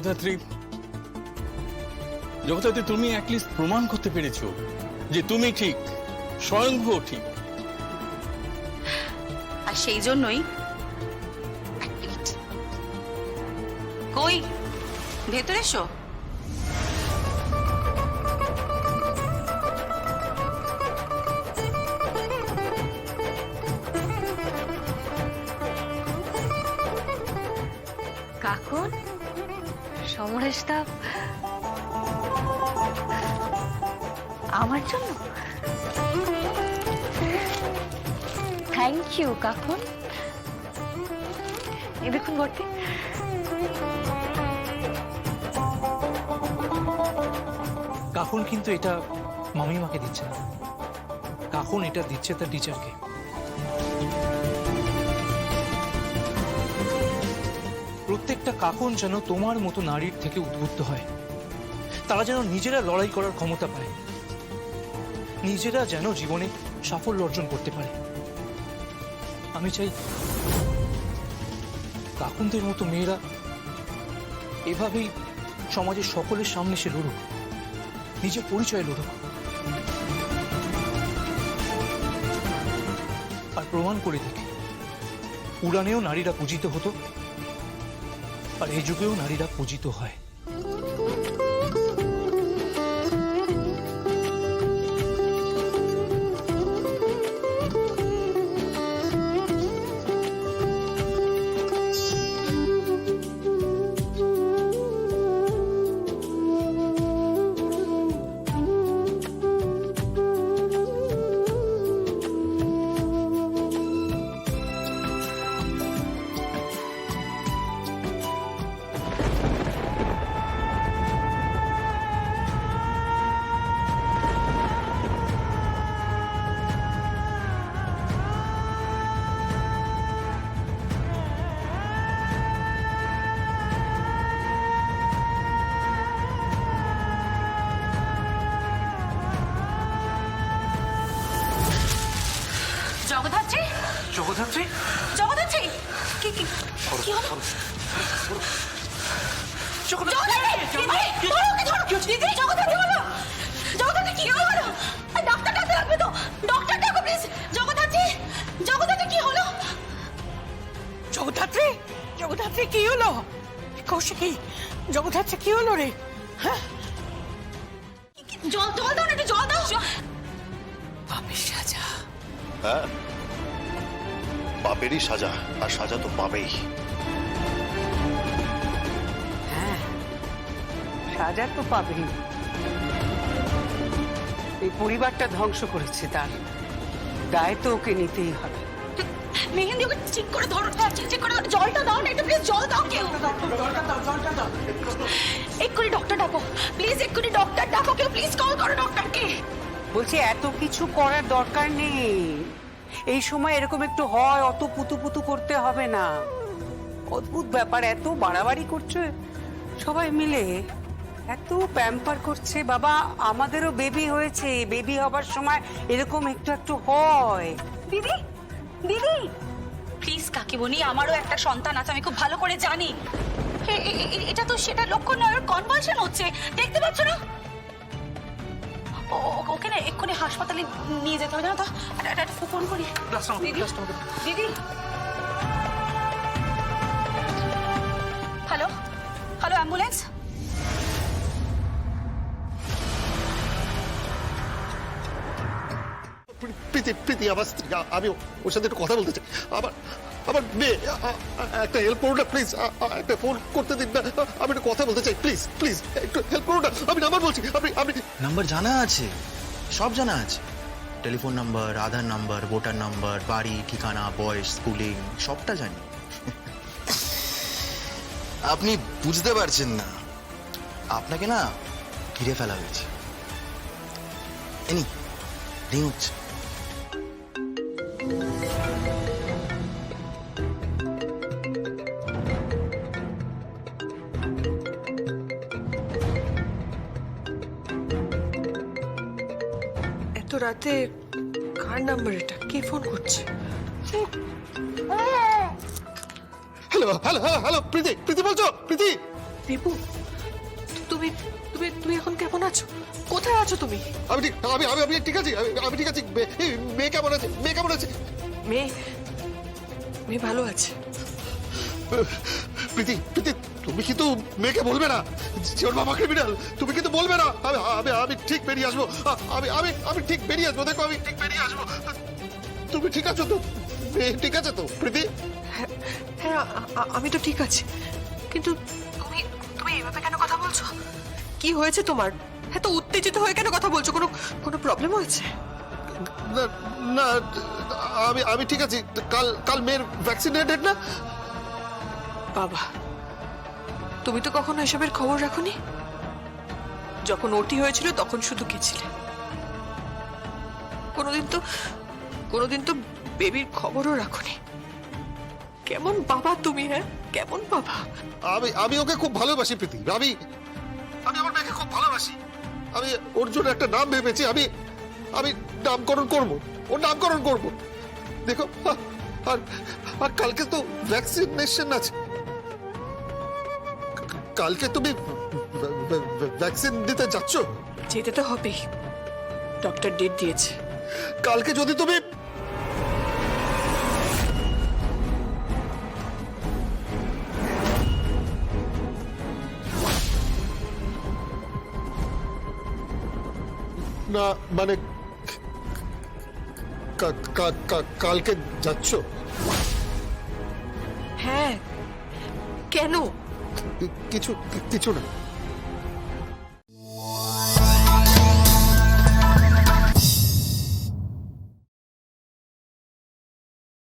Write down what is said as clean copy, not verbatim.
জগদ্ধাত্রী, জগদ্ধাত্রী, তুমি অ্যাটলিস্ট প্রমাণ করতে পেরেছো যে তুমি ঠিক, স্বয়ংভূ ঠিক। আর সেই জন্যই এক মিনিট, কই ভেতরে এসো। কাকুন, সমরেশদা আমার জন্য থ্যাংক ইউ কাকুন। এই দেখুন ভর্তি। কাকুন কিন্তু এটা মামিমাকে দিচ্ছে না, কাকুন এটা দিচ্ছে তার টিচারকে। প্রত্যেকটা কাকুন যেন তোমার মতো নারীর থেকে উদ্বুদ্ধ হয়, তারা যেন নিজেরা লড়াই করার ক্ষমতা পায়, নিজেরা যেন জীবনে সাফল্য অর্জন করতে পারে। আমি চাই কাকুনদের মতো মেয়েরা এভাবেই সমাজের সকলের সামনে সে লড়ুক, নিজের পরিচয় লড়ুক, আর প্রমাণ করে দেখে পুরাণেও নারীরা পূজিত হতো, আর এই যুগেও নারীরা পূজিত হয়। জগদ্ধাত্রী, জগদ্ধাত্রী, জগদ্ধাত্রী, কি কি কি হলো? জগদ্ধাত্রী, দিদি, জগদ্ধাত্রী বলো, জগদ্ধাত্রী কি হলো? ডাক্তার ডাকতে লাগবে তো, ডক্টর ডাকো প্লিজ। জগদ্ধাত্রী, জগদ্ধাত্রী কি হলো? জগদ্ধাত্রী, জগদ্ধাত্রী কি হলো? কৌশিকী, জগদ্ধাত্রী কি হলো রে? হ্যাঁ, জল জল দাও না, একটু জল দাও। পাপের সাজা। হ্যাঁ, পাপেরই সাজা, আর সাজা তো পাবেই। হ্যাঁ, সাজা তো পাবেই। এই পরিবারটা ধ্বংস করেছে, তার দায় তো ওকে নিতেই হবে। মেহেন্দি, ওকে ঠিক করে ধরো, ঠিক করে ধরো। জলটা দাও না, একটু প্লিজ জল দাও। কেউ এক্ষুনি ডক্টর ডাকো প্লিজ, এক্ষুনি ডক্টর ডাকো, কেউ প্লিজ কল করো ডক্টরকে। বলছি এত কিছু করার দরকার নেই, এই সময় এরকম একটু হয়, অত পুতু পুতু করতে হবে না। অদ্ভুত ব্যাপার, এত বাড়াবাড়ি করছে সবাই মিলে, এত প্যাম্পার করছে। বাবা, আমাদেরও বেবি হয়েছে, বেবি হবার সময় এরকম একটু একটু হয়। দিদি, দিদি প্লিজ কাকিমণি, আমারও একটা সন্তান আছে, আমি খুব ভালো করে জানি। এটা তো সেটা লক্ষণ নয়, ওর কনভালশন হচ্ছে, দেখতে পাচ্ছ না? ওকে না এক্ষুনি হাসপাতালে নিয়ে যেতে হবে, জানো তো? একটা ফোন করি। দিদি, দিদি, হ্যালো, হ্যালো, অ্যাম্বুলেন্স। প্রীতি, প্রীতি আমার স্ত্রী, আমি ওর সাথে একটু কথা বলতে চাই। আমার মেয়ে, একটা হেল্প করুন না প্লিজ, একটা ফোন করতে দিন না, আমি একটু কথা বলতে চাই, প্লিজ প্লিজ একটু হেল্প করুন না। আমি নাম্বার বলছি, আপনি নাম্বার জানা আছে, সব জানা আছে, টেলিফোন নাম্বার, আধার নাম্বার, ভোটার নাম্বার, বাড়ি ঠিকানা, বয়স, স্কুলিং, সবটা জানি। আপনি বুঝতে পারছেন না, আপনাকে না ঘিরে ফেলা হয়েছে। এনি রিং হচ্ছে। এত রাতে কার নাম্বার এটা? কে ফোন করছে? হ্যালো হ্যালো হ্যালো হ্যালো, প্রীতি, প্রীতি বলছো? প্রীতি, রিপু, তুমি তুমি তুমি এখন কেমন আছো? কোথায় আছো তুমি? আমি ঠিক আমি ঠিক আছি, আমি ঠিক আছি। মেয়ে কেমন আছে? মেয়ে কেমন আছে? মেয়ে মেয়ে ভালো আছে। প্রীতি, প্রীতি, তুমি কিন্তু মেয়েকে বলবে না যে ওর বাবা ক্রিমিনাল। তুমি কিন্তু বলবে না। আমি ঠিক বেরিয়ে আসবো। আমি ঠিক বেরিয়ে আসবো। দেখো, আমি ঠিক বেরিয়ে আসবো। তুমি ঠিক আছো তো? মেয়ে ঠিক আছে তো প্রীতি? হ্যাঁ, আমি তো ঠিক আছি, কিন্তু তুমি তুমি এইভাবে কেন কথা বলছো? কি হয়েছে তোমার? এত উত্তেজিত হয়ে কেন কথা বলছো? কোনো কোনো প্রবলেম হয়েছে? না, না, আমি ঠিক আছি। কাল মেয়ের ভ্যাকসিনেটেড না? বাবা, তুমি তো কখনো এসবের খবর রাখোনি। যখন ওটি হয়েছিল তখন শুধু গেছিলে, কোনোদিন তো বেবির খবরও রাখোনি। কেমন বাবা তুমি? হ্যাঁ, কেমন বাবা? আমি ওকে খুব ভালোবাসি প্রীতি। আমি আমার মেয়েকে খুব ভালোবাসি। আমি ওর জন্য একটা নাম ভেবেছি। আমি নামকরণ করবো, ওর নামকরণ করবো। দেখো, আর কালকে তো ভ্যাকসিনেশন আছে। কালকে তুমি ভ্যাকসিন দিতে যাচ্ছ? যেতে তো হবেই, ডক্টর ডেট দিয়েছে। কালকে যদি তুমি না, মানে কালকে যাচ্ছ? হ্যাঁ, কেন? কিছু না।